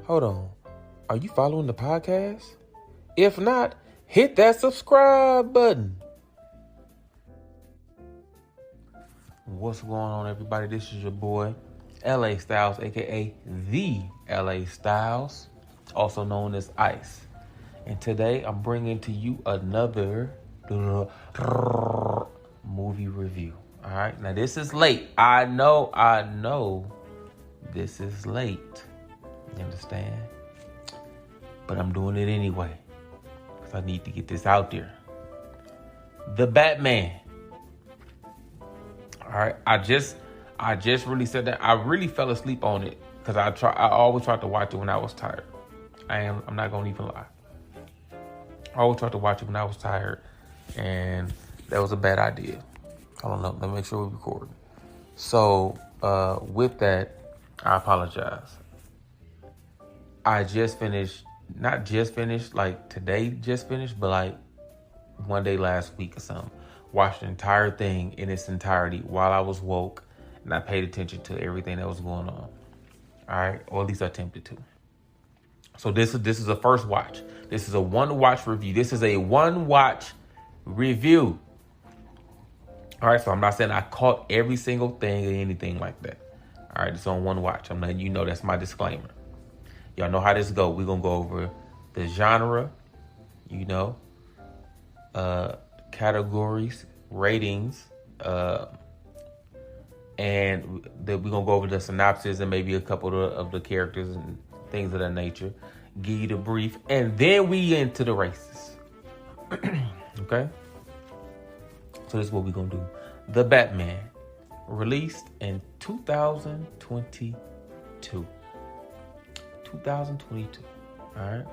Hold on. Are you following the podcast? If not, hit that subscribe button. What's going on, everybody? This is your boy, LA Styles, aka The LA Styles, also known as Ice. And today I'm bringing to you another movie review. All right, now this is late. I know this is late. You understand? But I'm doing it anyway because I need to get this out there. The Batman. All right, I just really said that. I really fell asleep on it because I always tried to watch it when I was tired. I'm not gonna even lie. I always tried to watch it when I was tired, and that was a bad idea. I don't know. Let me make sure we're recording. So with that, I apologize. I just finished, not just finished, like today just finished, but like one day last week or something. Watched the entire thing in its entirety while I was woke, and I paid attention to everything that was going on. All right, or at least I attempted to. So this is a first watch. This is a one watch review. This is a one watch review. All right, so I'm not saying I caught every single thing or anything like that. All right, it's on one watch. I'm letting you know that's my disclaimer. Y'all know how this go. We're gonna go over the genre, categories, ratings, and we're gonna go over the synopsis and maybe a couple of the characters and things of that nature. Give you the brief, and then we into the races. Okay? So this is what we're gonna do. The Batman, released in 2022. 2022. All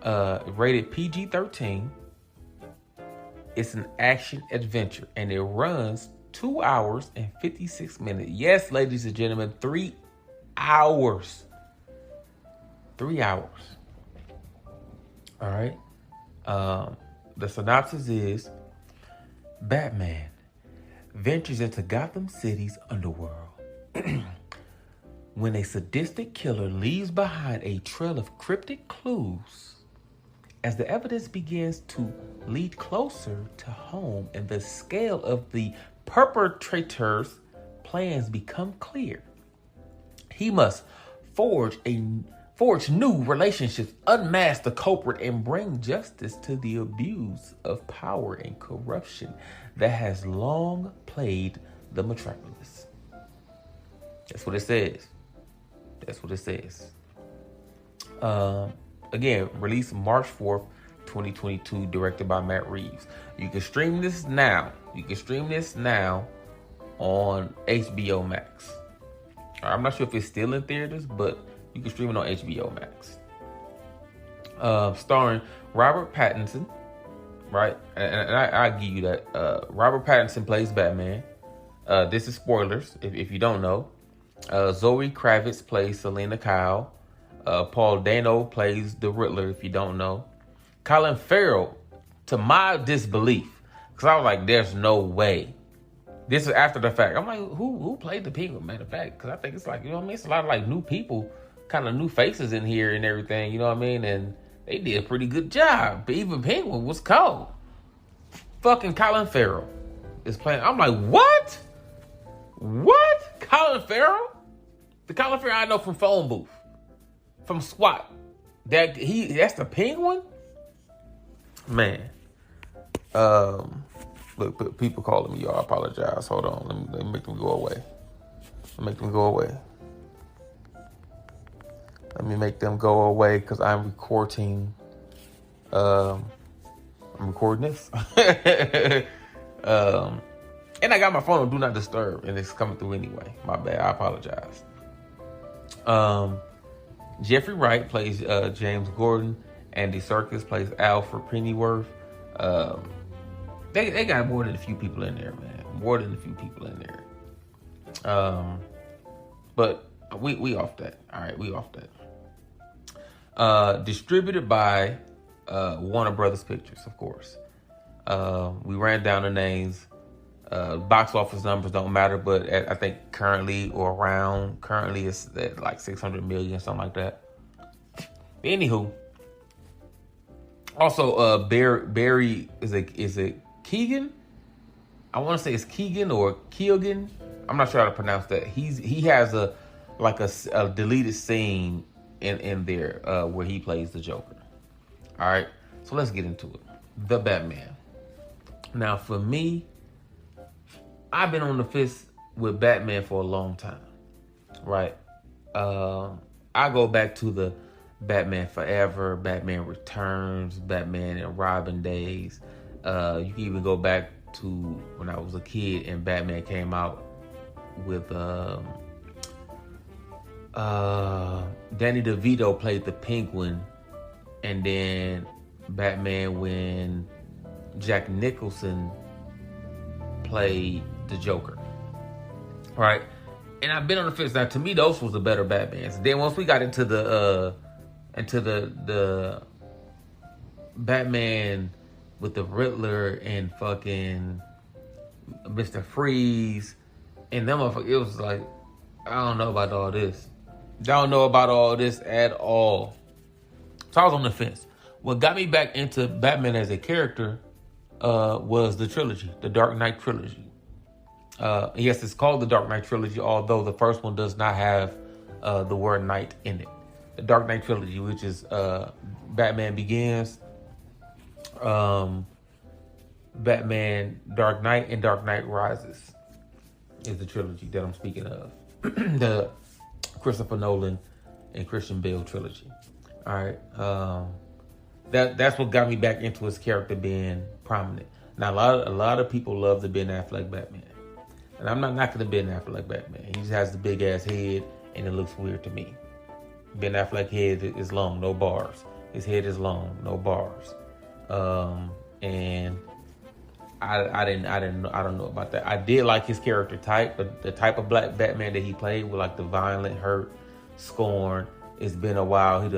right. Rated PG-13. It's an action adventure, and it runs 2 hours and 56 minutes. Yes, ladies and gentlemen, 3 hours. 3 hours. All right. The synopsis is Batman ventures into Gotham City's underworld when a sadistic killer leaves behind a trail of cryptic clues. As the evidence begins to lead closer to home and the scale of the perpetrator's plans become clear, he must forge new relationships, unmask the culprit, and bring justice to the abuse of power and corruption that has long plagued the metropolis. That's what it says. That's what it says. Again, released March 4th, 2022, directed by Matt Reeves. You can stream this now. On Hbo Max. I'm not sure if it's still in theaters, but you can stream it on Hbo Max. Starring Robert Pattinson, right? And I give you that. Robert Pattinson plays Batman. This is spoilers if you don't know. Zoe Kravitz plays Selena Kyle. Paul Dano plays the Riddler, if you don't know. Colin Farrell, to my disbelief, because I was like, there's no way. This is after the fact. I'm like, who played the Penguin, matter of fact? Because I think it's like, it's a lot of like new people, kind of new faces in here and everything, you know what I mean? And they did a pretty good job. But even Penguin was cold. Fucking Colin Farrell is playing. I'm like, what? What? Colin Farrell? The Colin Farrell I know from Phone Booth. From SWAT. That's the Penguin? Man. Look, people calling me, y'all. I apologize. Hold on. Let me make them go away. Let me make them go away because I'm recording. I'm recording this. And I got my phone on Do Not Disturb, and it's coming through anyway. My bad. I apologize. Jeffrey Wright plays James Gordon. Andy Serkis plays Alfred Pennyworth. They got more than a few people in there, man. More than a few people in there. But we off that. All right, we off that. Distributed by Warner Brothers Pictures, of course. We ran down the names. Box office numbers don't matter, but I think currently it's at like 600 million, something like that. Anywho, also Barry is it Keegan? I want to say it's Keegan or Keoghan. I'm not sure how to pronounce that. He has a deleted scene in there where he plays the Joker. All right, so let's get into it. The Batman. Now, for me, I've been on the fence with Batman for a long time, right? I go back to the Batman Forever, Batman Returns, Batman and Robin days. You can even go back to when I was a kid and Batman came out with Danny DeVito played the Penguin, and then Batman when Jack Nicholson played the Joker, right? And I've been on the fence. Now, to me, those was the better Batmans. Then once we got into the Batman with the Riddler and fucking Mr. Freeze and them, it was like, I don't know about all this. I don't know about all this at all. So I was on the fence. What got me back into Batman as a character was the trilogy, the Dark Knight trilogy. Yes, it's called the Dark Knight trilogy, although the first one does not have the word knight in it. The Dark Knight trilogy, which is Batman Begins, Batman Dark Knight, and Dark Knight Rises, is the trilogy that I'm speaking of. The Christopher Nolan and Christian Bale trilogy. All right. That's what got me back into his character being prominent. Now, a lot of people love the Ben Affleck Batman. And I'm not knocking the Ben Affleck Batman. He just has the big ass head and it looks weird to me. Ben Affleck head is long, no bars. His head is long, no bars. And I don't know about that. I did like his character type, but the type of black Batman that he played with like the violent, hurt, scorn. It's been a while. He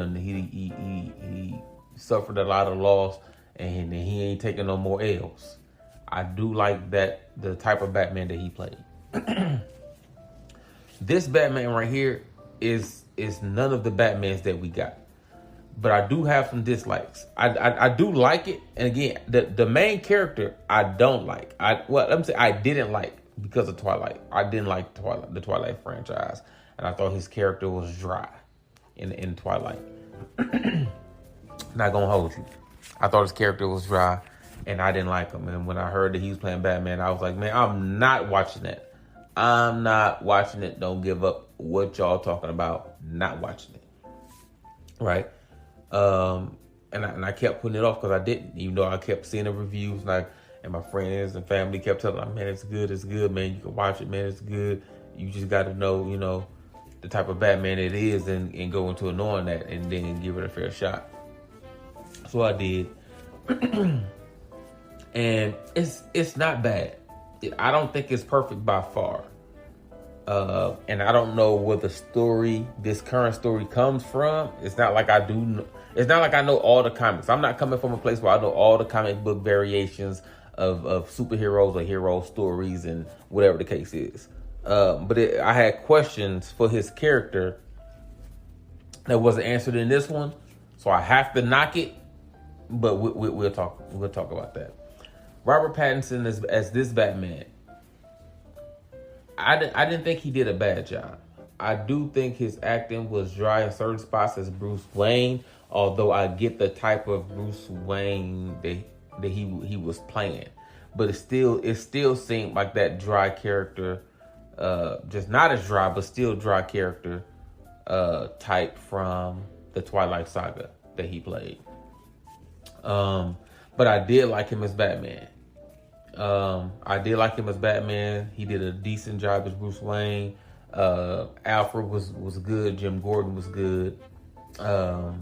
suffered a lot of loss, and he ain't taking no more L's. I do like that, the type of Batman that he played. This Batman right here is none of the Batmans that we got. But I do have some dislikes. I do like it. And again, the main character I don't like. I didn't like because of Twilight. I didn't like the Twilight franchise. And I thought his character was dry in Twilight. Not gonna hold you. I thought his character was dry and I didn't like him. And when I heard that he was playing Batman, I was like, man, I'm not watching that. I'm not watching it. Don't give up what y'all talking about. Not watching it. Right? And I kept putting it off because I didn't, even though I kept seeing the reviews, and my friends and family kept telling me, man, it's good, man. You can watch it, man. It's good. You just got to know, the type of Batman it is and go into knowing that and then give it a fair shot. So I did. And it's not bad. I don't think it's perfect by far. And I don't know where this current story comes from. It's not like I know all the comics. I'm not coming from a place where I know all the comic book variations of superheroes or hero stories and whatever the case is. But I had questions for his character that wasn't answered in this one, so I have to knock it. But we'll talk about that. Robert Pattinson as this Batman. I didn't think he did a bad job. I do think his acting was dry in certain spots as Bruce Wayne, although I get the type of Bruce Wayne that he was playing. But it still seemed like that dry character, just not as dry, but still dry character type from the Twilight Saga that he played. But I did like him as Batman. He did a decent job as Bruce Wayne. Alfred was good. Jim Gordon was good. The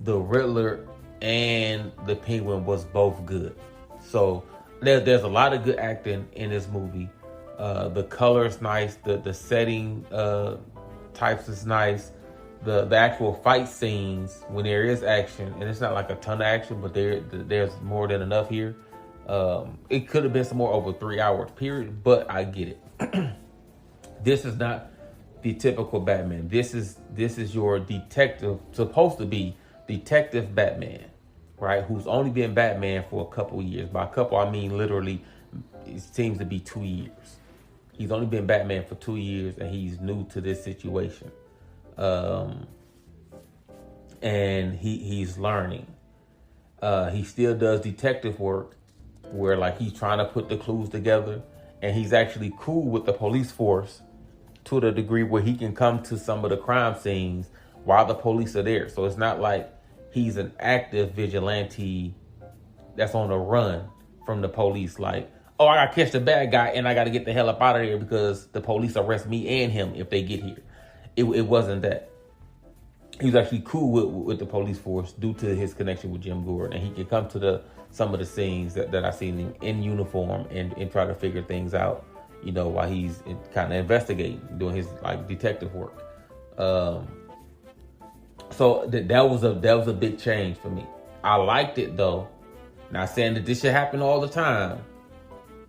Riddler and the Penguin was both good. So there's a lot of good acting in this movie. The color is nice. The setting types is nice. The actual fight scenes when there is action, and it's not like a ton of action, but there's more than enough here. It could have been some more over 3 hours period, but I get it. This is not the typical Batman. This is your detective, supposed to be detective Batman, right? Who's only been Batman for a couple of years. By a couple, I mean literally, it seems to be 2 years. He's only been Batman for 2 years, and he's new to this situation. And he's learning. He still does detective work, where like he's trying to put the clues together, and he's actually cool with the police force to the degree where he can come to some of the crime scenes while the police are there. So it's not like he's an active vigilante that's on the run from the police. Like, oh, I gotta catch the bad guy and I gotta get the hell up out of here because the police arrest me and him if they get here. It wasn't that. He was actually cool with the police force due to his connection with Jim Gordon, and he can come to some of the scenes that I seen him in uniform and try to figure things out, you know, while he's kind of investigating, doing his like detective work. So that was a big change for me. I liked it though. Not saying that this should happen all the time,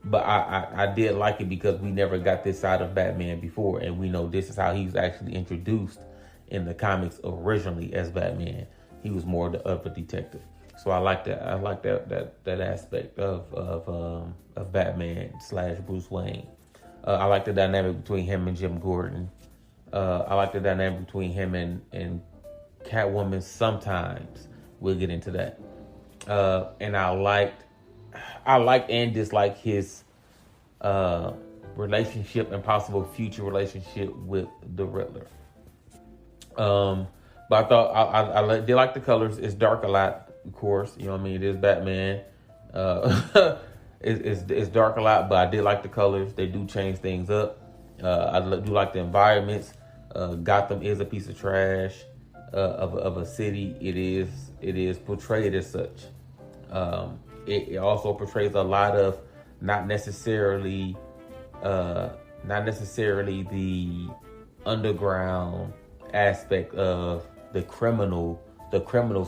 but I did like it because we never got this side of Batman before, and we know this is how he was actually introduced in the comics originally as Batman. He was more of a detective. So I like that. I like that aspect of Batman / Bruce Wayne. I like the dynamic between him and Jim Gordon. I like the dynamic between him and Catwoman. Sometimes we'll get into that. And I liked and disliked his relationship and possible future relationship with the Riddler. But I thought I did like the colors. It's dark a lot, of course. You know what I mean? It is Batman. It's dark a lot, but I did like the colors. They do change things up. I do like the environments. Gotham is a piece of trash of a city. It is portrayed as such. It also portrays a lot of not necessarily the underground aspect of the criminals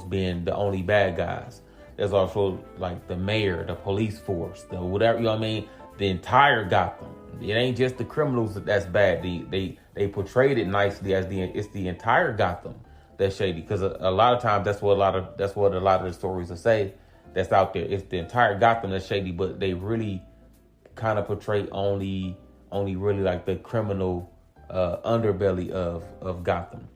being the only bad guys. There's also like the mayor, the police force, the whatever, you know what I mean? The entire Gotham. It ain't just the criminals that's bad. They portrayed it nicely as it's the entire Gotham that's shady. Because a lot of times that's what a lot of the stories will say that's out there. It's the entire Gotham that's shady, but they really kind of portray only really like the criminal underbelly of Gotham.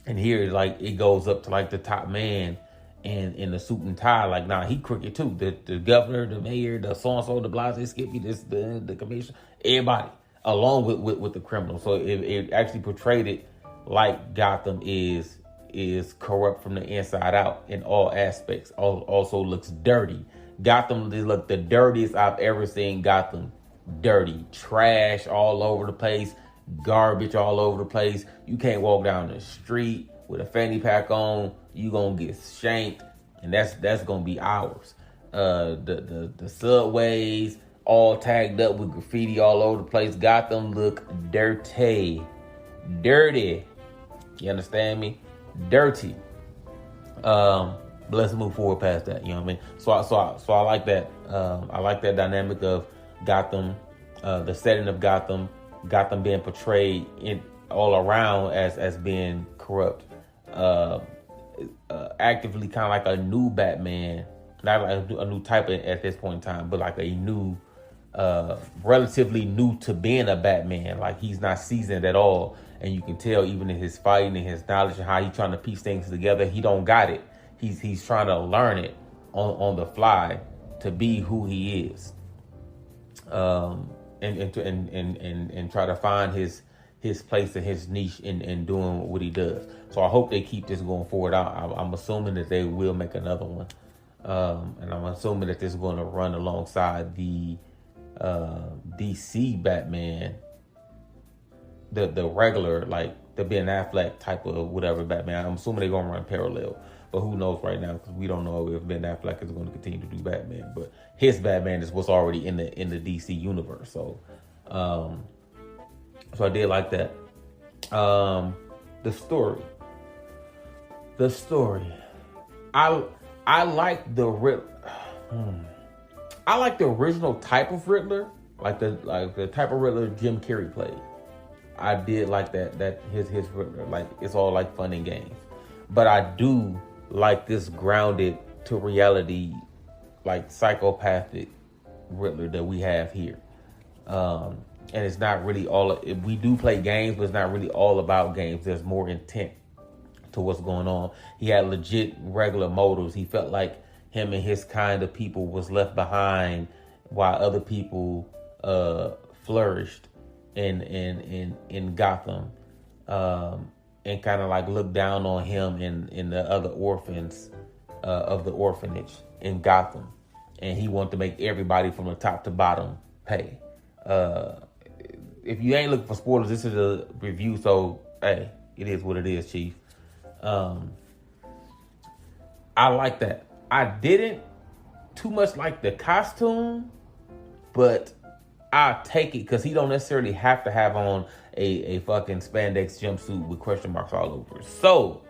And here, like, it goes up to like the top man and in the suit and tie. Like, nah, he crooked too. The governor, the mayor, the so-and-so, the blase, Skippy, the commissioner, everybody, along with the criminal. So it actually portrayed it like Gotham is corrupt from the inside out in all aspects. Also looks dirty. Gotham look the dirtiest I've ever seen Gotham. Dirty, trash all over the place, garbage all over the place. You can't walk down the street with a fanny pack on. You gonna get shanked, and that's gonna be ours. The subways all tagged up with graffiti all over the place. Gotham look dirty. You understand me? Dirty. But let's move forward past that. You know what I mean? So I like that. I like that dynamic of Gotham, the setting of Gotham being portrayed in all around as being corrupt. Actively kind of like a new Batman, not like a new type at this point in time, but like a new, relatively new to being a Batman. Like, he's not seasoned at all, and you can tell even in his fighting and his knowledge and how he's trying to piece things together. He don't got it. He's trying to learn it on the fly to be who he is. And try to find his place and his niche in doing what he does. So I hope they keep this going forward. I'm assuming that they will make another one, and I'm assuming that this is going to run alongside the DC Batman, the regular, like the Ben Affleck type of whatever Batman. I'm assuming they're going to run parallel. But who knows right now, because we don't know if Ben Affleck is going to continue to do Batman. But his Batman is what's already in the DC universe. So I did like that. The story. I like the I like the original type of Riddler, like the type of Riddler Jim Carrey played. I did like that his Riddler, like it's all like fun and games. But I do like this grounded to reality, like psychopathic Riddler that we have here. And it's not really all, we do play games, but it's not really all about games. There's more intent to what's going on. He had legit regular motives. He felt like him and his kind of people was left behind while other people flourished in Gotham, and kind of like looked down on him and the other orphans of the orphanage in Gotham. And he wanted to make everybody from the top to bottom pay. If you ain't looking for spoilers, this is a review, so hey, it is what it is, Chief. I like that. I didn't too much like the costume, but I'll take it because he don't necessarily have to have on a fucking spandex jumpsuit with question marks all over it. So,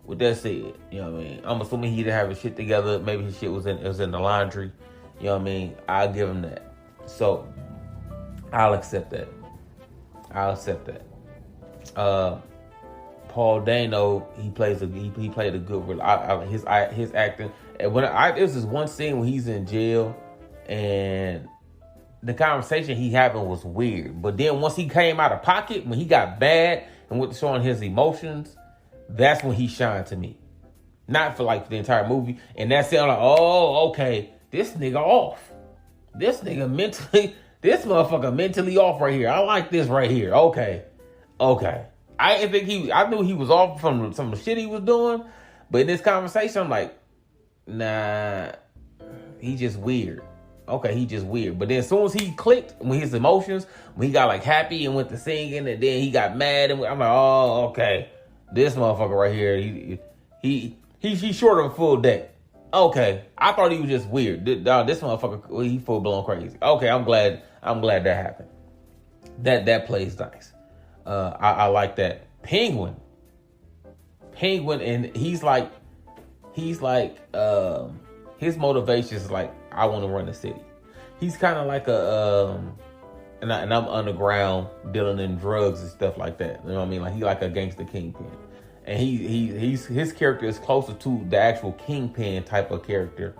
with that said, you know what I mean? I'm assuming he didn't have his shit together. Maybe his shit was in the laundry. You know what I mean? I'll give him that. So, I'll accept that. Paul Dano, he played a good role. His acting. And this is one scene when he's in jail, and the conversation he having was weird. But then once he came out of pocket, when he got bad and went showing his emotions, that's when he shined to me. Not for like the entire movie. And that's it. I'm like, oh, okay, this nigga off. This motherfucker mentally off right here. I like this right here. Okay. I didn't think I knew he was off from some of the shit he was doing. But in this conversation, I'm like, nah, he just weird. Okay, he just weird. But then as soon as he clicked with his emotions, when he got like happy and went to singing, and then he got mad, and I'm like, oh, okay, this motherfucker right here, he's short of a full deck. Okay, I thought he was just weird. This motherfucker, he full blown crazy. Okay, I'm glad that happened. That plays nice. I like that. Penguin, and he's like, his motivation is like, I want to run the city. He's kind of like and I'm underground dealing in drugs and stuff like that. You know what I mean? Like he like a gangster kingpin, and his character is closer to the actual kingpin type of character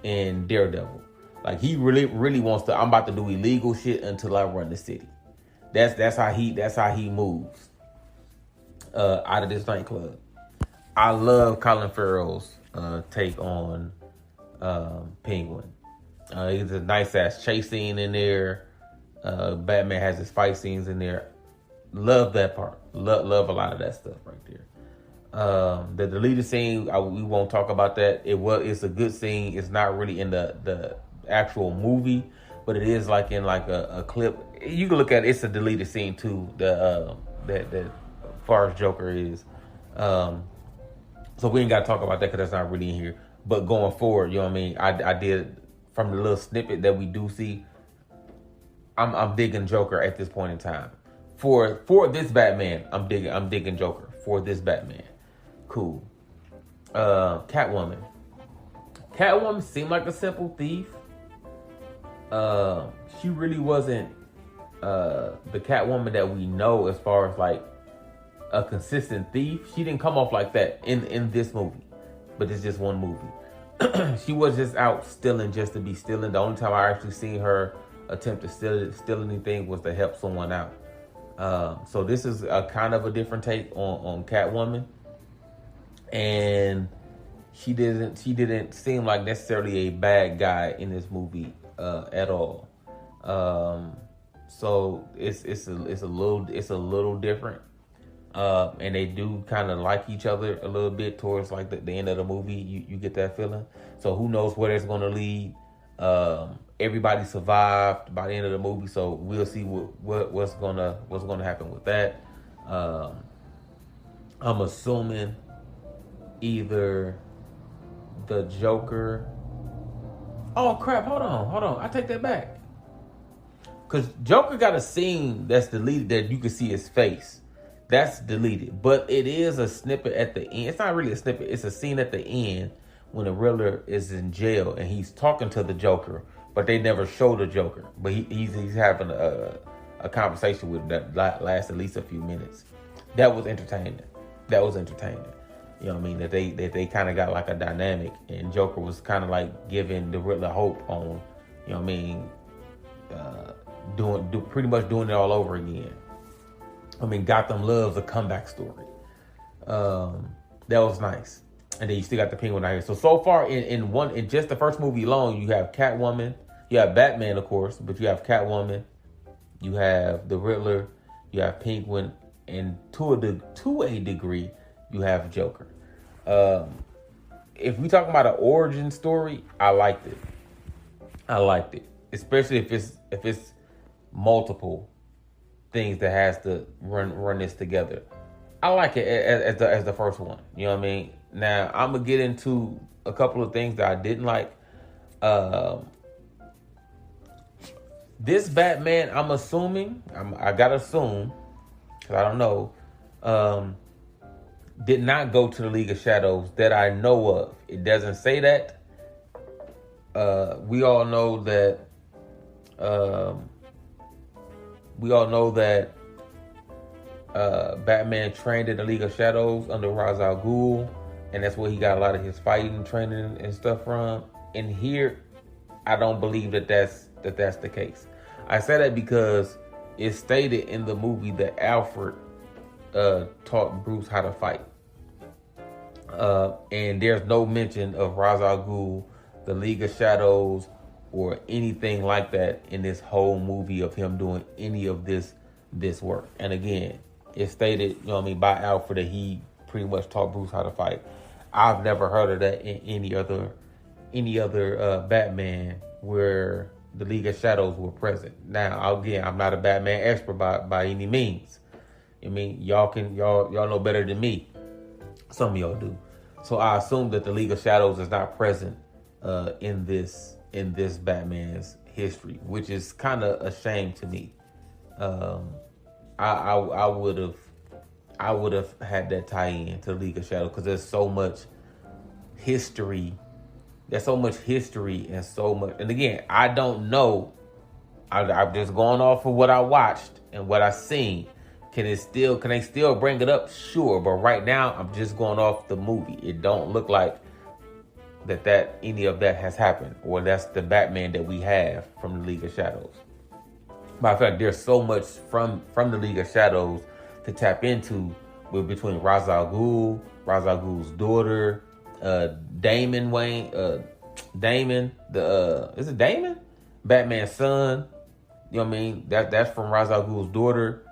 in Daredevil. Like he really wants to. I'm about to do illegal shit until I run the city. That's how he moves out of this nightclub. I love Colin Farrell's take on Penguin. It's a nice ass chase scene in there. Batman has his fight scenes in there. Love that part. Love a lot of that stuff right there. The deleted scene, we won't talk about that. It's a good scene. It's not really in the actual movie, but it is like in like a clip. You can look at it. It's a deleted scene too. That far as Joker is. So we ain't got to talk about that because that's not really in here. But going forward, you know what I mean? I did, from the little snippet that we do see, I'm digging Joker at this point in time. For this Batman, I'm digging Joker for this Batman. Cool. Catwoman seemed like a simple thief. She really wasn't the Catwoman that we know as far as like a consistent thief. She didn't come off like that in this movie, but it's just one movie. She was just out stealing just to be stealing. The only time I actually seen her attempt to steal anything was to help someone out. So this is a kind of a different take on Catwoman, and she didn't seem like necessarily a bad guy in this movie at all. So it's a little different. And they do kind of like each other a little bit towards like the end of the movie. You get that feeling. So who knows where it's going to lead. Everybody survived by the end of the movie, so we'll see what's gonna happen with that. I'm assuming either the Joker. Oh crap! Hold on. I take that back. Cause Joker got a scene that's deleted that you can see his face. That's deleted, but it is a snippet at the end. It's not really a snippet. It's a scene at the end when the Riddler is in jail and he's talking to the Joker, but they never show the Joker. But he's having a conversation with him that lasts at least a few minutes. That was entertaining. You know what I mean? That they kind of got like a dynamic, and Joker was kind of like giving the Riddler hope on, you know what I mean, pretty much doing it all over again. I mean, Gotham loves a comeback story. That was nice. And then you still got the Penguin out here. So far in just the first movie alone, you have Catwoman, you have Batman, of course, but you have Catwoman, you have the Riddler, you have Penguin, and to a degree, you have Joker. If we talk about an origin story, I liked it, especially if it's multiple things that has to run this together. I like it as the first one. You know what I mean? Now I'm gonna get into a couple of things that I didn't like. This Batman, I'm assuming, I gotta assume, because I don't know, did not go to the League of Shadows that I know of. It doesn't say that. We all know that. Batman trained in the League of Shadows under Ra's al Ghul, and that's where he got a lot of his fighting training and stuff from. And here, I don't believe that's the case. I say that because it's stated in the movie that Alfred taught Bruce how to fight. And there's no mention of Ra's al Ghul, the League of Shadows, or anything like that in this whole movie of him doing any of this work. And again, it's stated, you know what I mean, by Alfred that he pretty much taught Bruce how to fight. I've never heard of that in any other Batman where the League of Shadows were present. Now, again, I'm not a Batman expert by any means. I mean, y'all know better than me. Some of y'all do. So I assume that the League of Shadows is not present in this Batman's history, which is kind of a shame to me. I would have had that tie in to League of Shadows because there's so much history. There's so much history and so much. And again, I don't know. I'm just going off of what I watched and what I seen. Can they still bring it up? Sure, but right now I'm just going off the movie. It don't look like that any of that has happened, or that's the Batman that we have from the League of Shadows. Matter of fact, there's so much from the League of Shadows to tap into between Ra's al Ghul, Ra's al Ghul's daughter, Damon Wayne, is it Damon? Batman's son. You know what I mean? That's from Ra's al Ghul's daughter.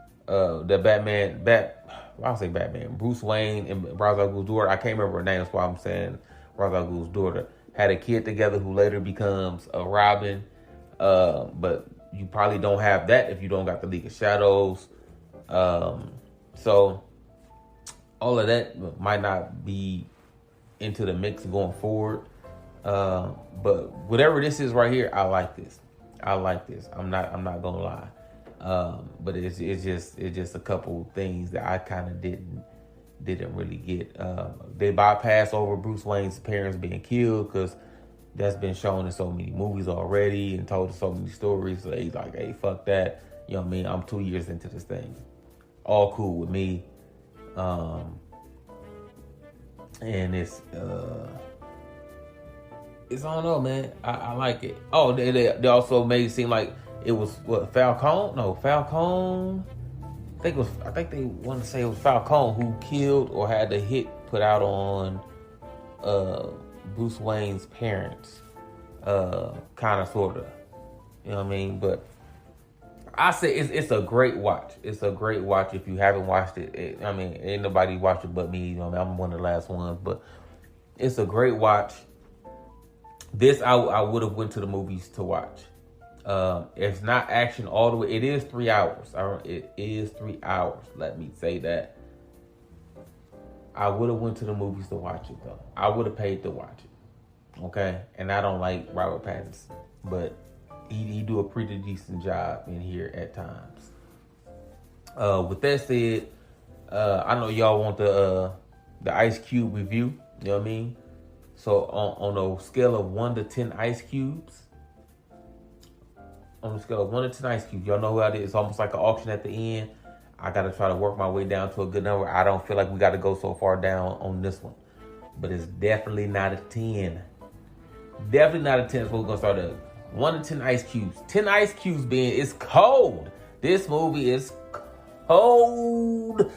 Bruce Wayne and Ra's al Ghul's daughter. I can't remember her name, that's why I'm saying Ra's al Ghul's daughter. Had a kid together who later becomes a Robin. But you probably don't have that if you don't got the League of Shadows. So all of that might not be into the mix going forward. But whatever this is right here, I like this. I'm not gonna lie. But it's just a couple things that I kind of didn't really get. They bypass over Bruce Wayne's parents being killed because that's been shown in so many movies already and told in so many stories. So he's like, hey, fuck that. You know what I mean? I'm 2 years into this thing. All cool with me. And it's I don't know, man. I like it. Oh, they also made it seem like it was Falcone? No, Falcone. I think they want to say it was Falcone who killed or had the hit put out on Bruce Wayne's parents. Kind of, sort of. You know what I mean? But I say it's a great watch. It's a great watch if you haven't watched it. I mean, ain't nobody watched it but me. You know what I mean? I'm one of the last ones. But it's a great watch. This I would have went to the movies to watch. It's not action all the way. It is 3 hours. It is 3 hours. Let me say that. I would have went to the movies to watch it though. I would have paid to watch it. Okay, and I don't like Robert Pattinson, but he do a pretty decent job in here at times. With that said, I know y'all want the Ice Cube review. You know what I mean? So on a scale of 1 to 10 ice cubes, on a scale of 1 to 10 ice cubes, y'all know who that is. It's almost like an auction at the end. I got to try to work my way down to a good number. I don't feel like we got to go so far down on this one. But it's definitely not a 10. Definitely not a 10. So we're going to start at 1 to 10 ice cubes. 10 ice cubes being, it's cold. This movie is cold.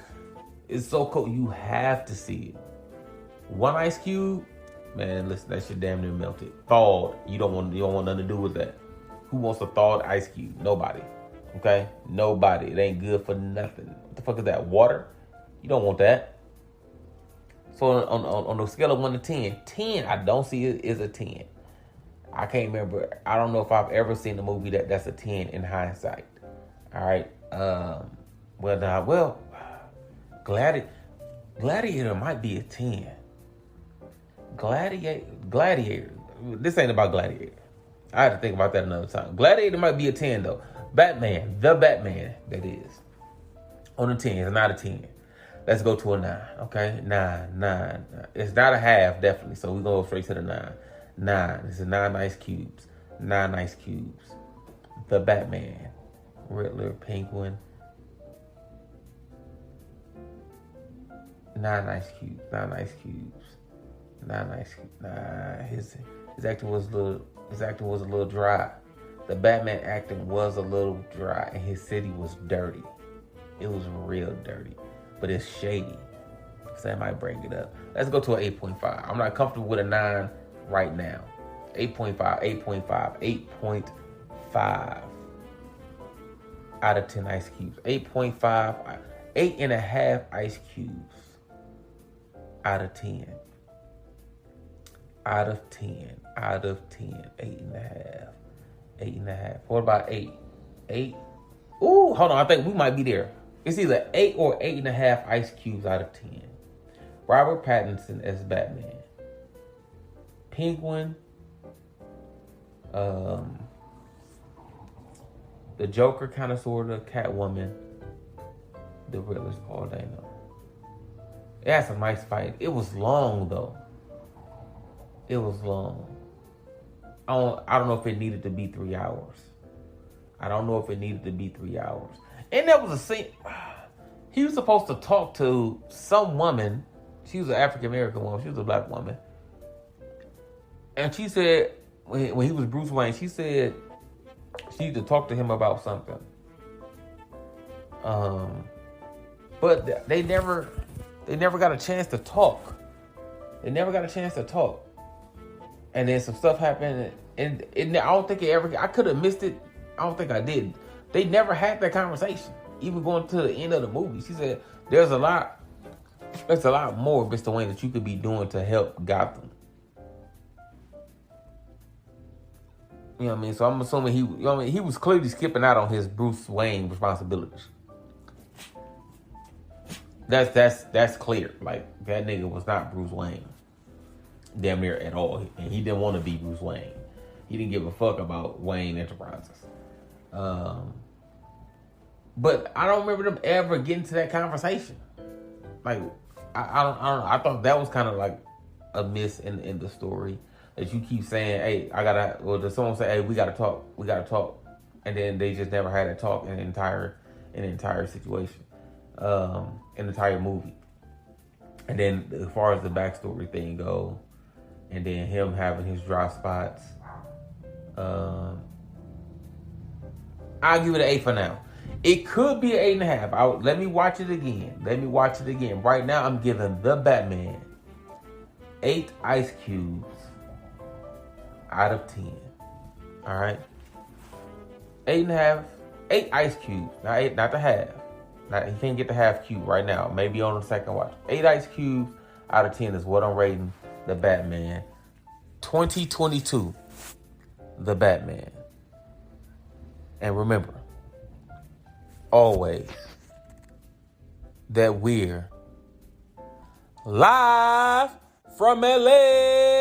It's so cold. You have to see it. 1 ice cube, man, listen, that shit damn near melted. Thawed. You don't want nothing to do with that. Who wants a thawed ice cube? Nobody. Okay? Nobody. It ain't good for nothing. What the fuck is that? Water? You don't want that. So on the scale of 1 to 10, 10 I don't see it is a 10. I can't remember. I don't know if I've ever seen a movie that's a 10 in hindsight. All right. Gladiator might be a 10. Gladiator. This ain't about Gladiator. I had to think about that another time. Gladiator might be a 10 though. Batman, the Batman, that is. On a 10, it's not a 10. Let's go to a 9, okay? 9. It's not a half, definitely, so we're going to go straight to the 9. 9. This is 9 ice cubes. 9 ice cubes. The Batman. Riddler, Penguin. 9 ice cubes. 9 ice cubes. 9 ice cubes. Nah, his acting was a little dry. The Batman acting was a little dry, and his city was dirty. It was real dirty, but it's shady. So I might bring it up. Let's go to an 8.5. I'm not comfortable with a 9 right now. 8.5 out of 10 ice cubes. 8.5, 8.5 ice cubes out of 10. Out of 10. 8.5. 8.5. What about 8? 8? Ooh, hold on. I think we might be there. It's either 8 or 8.5 ice cubes out of 10. Robert Pattinson as Batman. Penguin. The Joker, kind of, sort of. Catwoman. The Riddler's Paul Dano. It had some nice fight. It was long, though. It was long. I don't know if it needed to be 3 hours. And there was a scene. He was supposed to talk to some woman. She was an African-American woman. She was a black woman. And she said, when he was Bruce Wayne, she said she needed to talk to him about something. But they never got a chance to talk. And then some stuff happened, and I don't think I could have missed it. I don't think I did. They never had that conversation, even going to the end of the movie. She said, there's a lot more, Mr. Wayne, that you could be doing to help Gotham. You know what I mean? So I'm assuming he was clearly skipping out on his Bruce Wayne responsibilities. That's clear. Like, that nigga was not Bruce Wayne. Damn near at all. And he didn't want to be Bruce Wayne. He didn't give a fuck about Wayne Enterprises. But I don't remember them ever getting to that conversation. Like, I don't know. I thought that was kind of like a miss in the story. That you keep saying, hey, does someone say, hey, we gotta talk. And then they just never had a talk in the entire situation. In the entire movie. And then as far as the backstory thing go, and then him having his dry spots, I'll give it an 8 for now. It could be an 8.5. Let me watch it again. Right now, I'm giving the Batman 8 ice cubes out of 10. All right, 8.5, 8 ice cubes. Not the half. Now, he can't get the half cube right now. Maybe on the second watch. 8 ice cubes out of 10 is what I'm rating the Batman. 2022, the Batman. And remember, always, that we're live from LA.